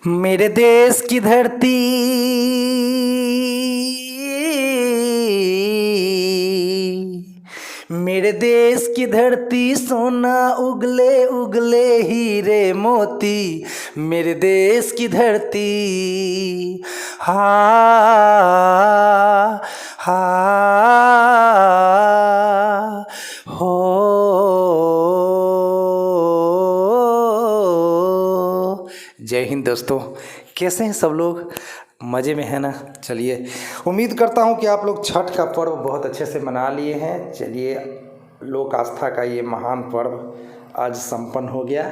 मेरे देश की धरती मेरे देश की धरती सोना उगले उगले हीरे मोती। मेरे देश की धरती हा हा हो। जय हिंद दोस्तों, कैसे हैं सब लोग? मज़े में है ना? चलिए, उम्मीद करता हूं कि आप लोग छठ का पर्व बहुत अच्छे से मना लिए हैं। चलिए, लोक आस्था का ये महान पर्व आज संपन्न हो गया,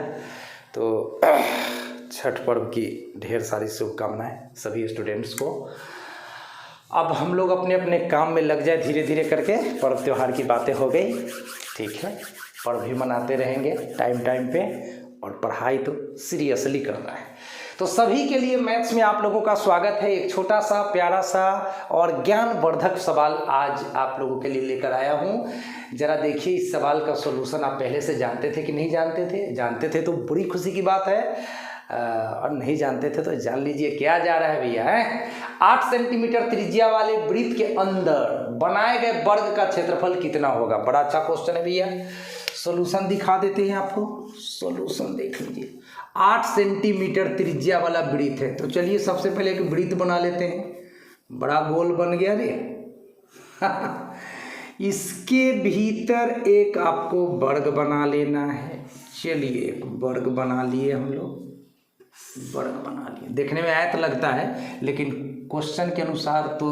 तो छठ पर्व की ढेर सारी शुभकामनाएं सभी स्टूडेंट्स को। अब हम लोग अपने अपने काम में लग जाए धीरे धीरे करके। पर्व त्यौहार की बातें हो गई, ठीक है, पर्व भी मनाते रहेंगे टाइम टाइम पे, और पढ़ाई तो सीरियसली करना है। तो सभी के लिए मैथ्स में आप लोगों का स्वागत है। एक छोटा सा प्यारा सा और ज्ञानवर्धक सवाल आज आप लोगों के लिए लेकर आया हूँ। ज़रा देखिए, इस सवाल का सॉल्यूशन आप पहले से जानते थे कि नहीं जानते थे? जानते थे तो बड़ी खुशी की बात है, और नहीं जानते थे तो जान लीजिए क्या जा रहा है भैया। 8 सेंटीमीटर त्रिज्या वाले वृत्त के अंदर बनाए गए वर्ग का क्षेत्रफल कितना होगा? बड़ा अच्छा क्वेश्चन है भैया। सॉल्यूशन दिखा देते हैं आपको, सॉल्यूशन देख लीजिए। 8 सेंटीमीटर त्रिज्या वाला वृत्त है, तो चलिए सबसे पहले एक वृत्त बना लेते हैं। बड़ा गोल बन गया रे। इसके भीतर एक आपको वर्ग बना लेना है। चलिए, एक वर्ग बना लिए हम लोग, वर्ग बना लिए। देखने में आयत लगता है, लेकिन क्वेश्चन के अनुसार तो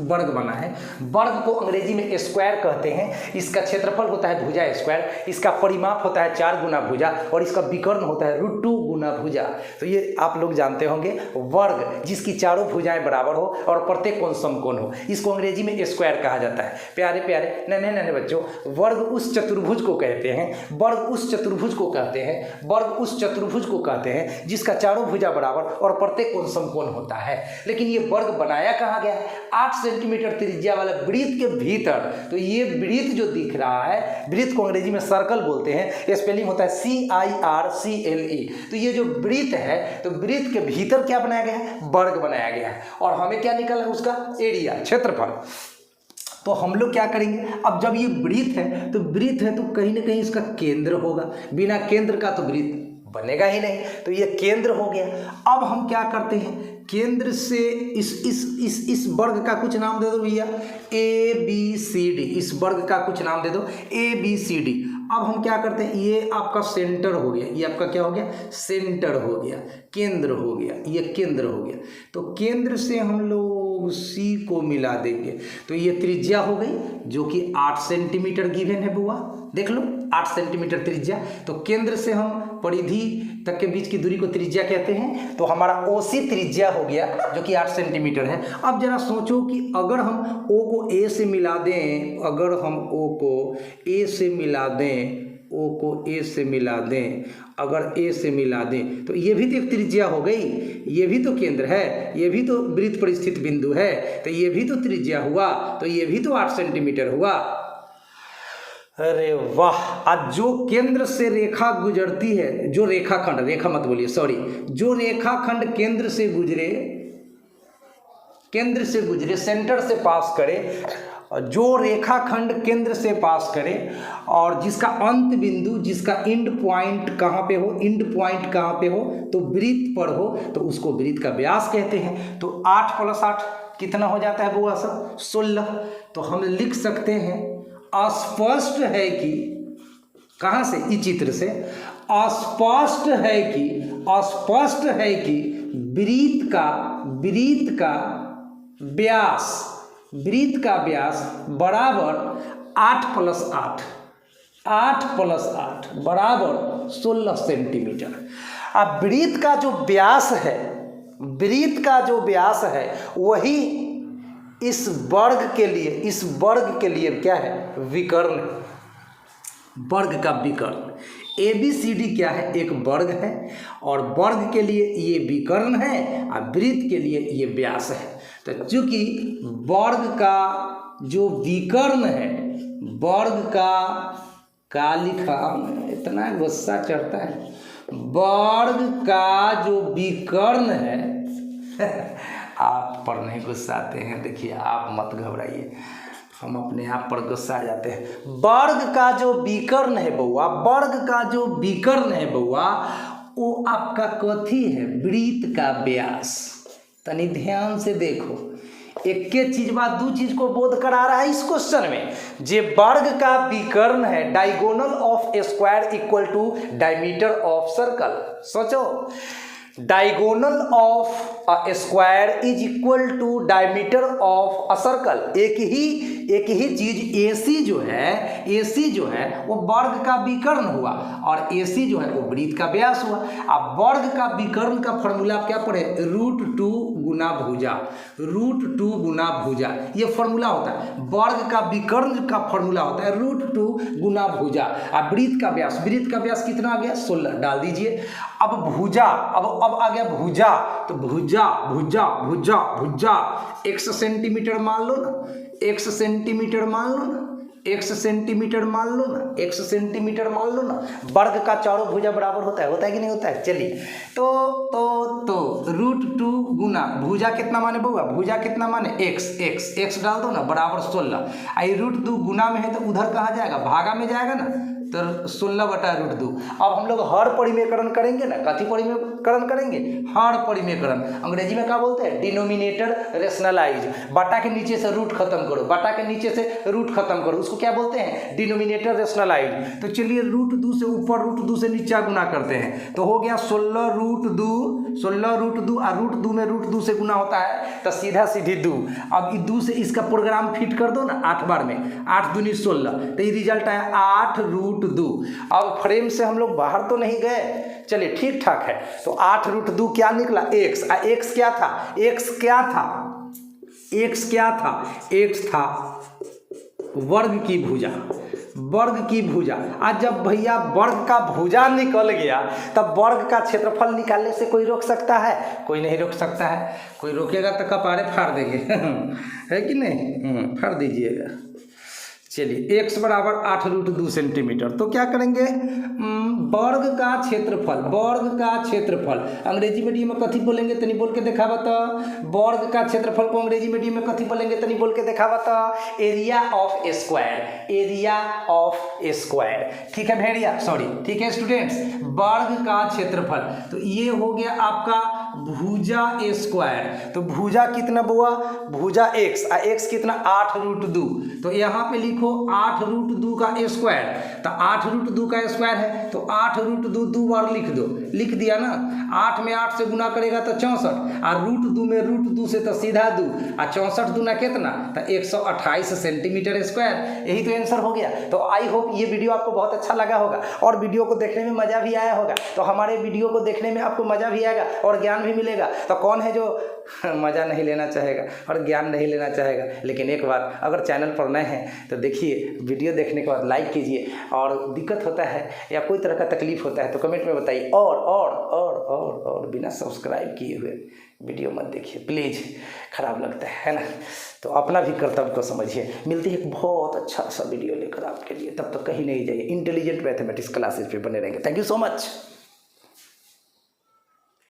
वर्ग बना है। वर्ग को अंग्रेजी में स्क्वायर कहते हैं। इसका क्षेत्रफल होता है भुजा स्क्वायर, इसका परिमाप होता है 4 गुना भुजा, और इसका विकर्ण होता है √2 गुना भुजा। तो ये आप लोग जानते होंगे। वर्ग जिसकी चारों भुजाएं बराबर हो और प्रत्येक कोण समकोण हो, इसको अंग्रेजी में स्क्वायर कहा जाता है। प्यारे प्यारे नन्हे नन्हे बच्चों, वर्ग उस चतुर्भुज को कहते हैं, वर्ग उस चतुर्भुज को कहते हैं, वर्ग उस चतुर्भुज को कहते हैं जिसका चारों भुजा बराबर और प्रत्येक कोण समकोण होता है। लेकिन ये वर्ग बनाया कहाँ गया है? 8 सेंटीमीटर त्रिज्या वाला वृत्त के भीतर। तो ये वृत्त जो दिख रहा है, वृत्त को अंग्रेजी में सर्कल बोलते हैं, स्पेलिंग होता है CIRCLE। तो ये जो वृत्त है, तो वृत्त के भीतर क्या बनाया गया है? वर्ग बनाया गया है। और हमें क्या निकला है? उसका एरिया, क्षेत्रफल। तो हम लोग क्या करेंगे? अब जब ये वृत्त है, तो वृत्त है तो कहीं ना कहीं इसका केंद्र होगा। बिना केंद्र का तो वृत्त बनेगा ही नहीं, तो ये केंद्र हो गया। अब हम क्या करते हैं? केंद्र से इस वर्ग का कुछ नाम दे दो भैया, ABCD। इस वर्ग का कुछ नाम दे दो, ABCD। अब हम क्या करते हैं? ये आपका सेंटर हो गया, ये आपका क्या हो गया? सेंटर हो गया, केंद्र हो गया, ये केंद्र हो गया। तो केंद्र से हम लोग C को मिला देंगे, तो ये त्रिज्या हो गई जो कि 8 सेंटीमीटर गिवन है बुआ। देख लो, 8 सेंटीमीटर त्रिज्या। तो केंद्र से हम परिधि तक के बीच की दूरी को त्रिज्या कहते हैं। तो हमारा OC त्रिज्या हो गया जो कि 8 सेंटीमीटर है। अब जरा सोचो कि अगर हम O को A से मिला दें, अगर हम O को A से मिला दें, O को A से मिला दें, अगर A से मिला दें, तो ये भी तो एक त्रिज्या हो गई, ये भी तो केंद्र है, ये भी तो वृत्त पर स्थित बिंदु है, तो ये भी तो त्रिज्या हुआ, तो ये भी तो 8 सेंटीमीटर हुआ। अरे वाह! आज जो केंद्र से रेखा गुजरती है, जो रेखाखंड, रेखा मत बोलिए, सॉरी, जो रेखाखंड केंद्र से गुजरे, सेंटर से पास करे, जो रेखाखंड केंद्र से पास करे और जिसका अंत बिंदु, जिसका एंड पॉइंट कहाँ पे हो, एंड पॉइंट कहाँ पे हो, तो वृत्त पर हो, तो उसको वृत्त का व्यास कहते हैं। तो 8 + 8 कितना हो जाता है बुआ सब? 16। तो हम लिख सकते हैं, अस्पष्ट है कि, कहाँ से? इस चित्र से अस्पष्ट है कि वृत्त का व्यास बराबर 8 + 8 बराबर 16 सेंटीमीटर। अब वृत्त का जो व्यास है वही इस वर्ग के लिए क्या है? विकर्ण। वर्ग का विकर्ण। ABCD क्या है? एक वर्ग है, और वर्ग के लिए ये विकर्ण है और वृत्त के लिए ये व्यास है। तो चूंकि वर्ग का जो विकर्ण है, वर्ग का लिखा, इतना गुस्सा चढ़ता है, वर्ग का जो विकर्ण है आप पर नहीं गुस्सा आते हैं, देखिए आप मत घबराइए, हम अपने आप पर गुस्सा आ जाते हैं। वर्ग का जो विकर्ण है बउआ, वर्ग का जो विकर्ण है बउआ, वो आपका कथी है, वृत्त का व्यास। तनी ध्यान से देखो, एक के चीज बाद दू चीज को बोध करा रहा है इस क्वेश्चन में। जे वर्ग का विकर्ण है, diagonal of a square equal to diameter of circle. सोचो, diagonal of a square is equal to diameter of a circle. एक ही चीज AC जो है, AC जो है वो वर्ग का विकर्ण हुआ और AC जो है वो वृत्त का व्यास हुआ। अब वर्ग का विकर्ण का फॉर्मूला आप क्या पढ़े, √2 गुना भुजा, √2 गुना भुजा, ये फॉर्मूला होता है। वर्ग का विकर्ण का फॉर्मूला होता है √2 गुना भुजा। अब वृत्त का व्यास, वृत्त का व्यास कितना आ गया, 16 डाल दीजिए। अब भुजा, अब आ गया भुजा, तो भुजा भुजा भुजा भुजा x सेंटीमीटर मान लो ना, x सेंटीमीटर मान लो ना, x सेंटीमीटर मान लो ना, x सेंटीमीटर मान लो ना। वर्ग का चारों भुजा बराबर होता है कि नहीं होता है। चलिए तो √2 गुना भुजा कितना माने बउआ, भुजा कितना माने x डाल दो ना, बराबर 16। आई √2 गुना में है तो उधर कहाँ जाएगा, भागा में जाएगा ना, तो 16/√2। अब हम लोग हर परिमेयकरण करेंगे ना, कथी परिमेयकरण करेंगे, हर परिमेयकरण। अंग्रेजी में क्या बोलते हैं, डिनोमिनेटर रेशनलाइज। बटा के नीचे से रूट खत्म करो, बटा के नीचे से रूट खत्म करो, उसको क्या बोलते हैं, डिनोमिनेटर रेशनलाइज। तो चलिए √2 से ऊपर √2 से नीचा गुना करते हैं, तो हो गया 16√2 और √2 में √2 से गुना होता है तो सीधा सीधी 2। अब 2 से इसका प्रोग्राम फिट कर दो ना 8 बार में, 8 दूनी 16, तो ये रिजल्ट आया 8√2। अब फ्रेम से हम लोग बाहर तो नहीं गए, चलिए ठीक ठाक है। तो 8√2 क्या निकला, x। x क्या था, x क्या था, x क्या था, x था वर्ग की भुजा, वर्ग की भुजा। आज जब भैया वर्ग का भुजा निकल गया तब वर्ग का क्षेत्रफल निकालने से कोई रोक सकता है, कोई नहीं रोक सकता है। कोई रोकेगा तो कपारे फाड़ देंगे है कि नहीं, फाड़ दीजिएगा। चलिए x बराबर 8√2 सेंटीमीटर, तो क्या करेंगे, वर्ग का क्षेत्रफल, वर्ग का क्षेत्रफल अंग्रेजी मीडियम में कथी बोलेंगे, तनी बोल के देखा बता। वर्ग का क्षेत्रफल को अंग्रेजी मीडियम में कथी बोलेंगे, तनी बोल के देखा बता। Area of a square, area of a square. ठीक है भेड़िया, सॉरी, ठीक है स्टूडेंट्स, वर्ग का क्षेत्रफल। तो ये हो गया आपका भुजा ए स्क्वायर। तो भुजा कितना बुआ, भुजा x, x कितना 8√2। तो यहाँ पे लिखो 8√2 का स्क्वायर, तो 8√2 का स्क्वायर है तो 8√2 2 बार लिख दो, लिख दिया ना। 8 में 8 से गुना करेगा तो 64, और √2 में √2 से तो सीधा 2, और 64 दूना कितना, तो 128 सेंटीमीटर स्क्वायर। यही तो आंसर हो गया। तो आई होप ये वीडियो आपको बहुत अच्छा लगा होगा और वीडियो को देखने में मज़ा भी आया होगा। तो हमारे वीडियो को देखने में आपको मज़ा भी आएगा और ज्ञान भी मिलेगा। तो कौन है जो मज़ा नहीं लेना चाहेगा और ज्ञान नहीं लेना चाहेगा। लेकिन एक बात, अगर चैनल पर नए हैं तो देखिए, वीडियो देखने के बाद लाइक कीजिए, और दिक्कत होता है या कोई तरह का तकलीफ होता है तो कमेंट में बताइए। और बिना सब्सक्राइब किए हुए वीडियो मत देखिए प्लीज़, ख़राब लगता है ना। तो अपना भी कर्तव्य को समझिए। मिलती है एक बहुत अच्छा सा वीडियो लेकर आपके लिए, तब तक कहीं नहीं जाइए। इंटेलिजेंट मैथमेटिक्स क्लासेस पे बने रहेंगे। Thank you so much.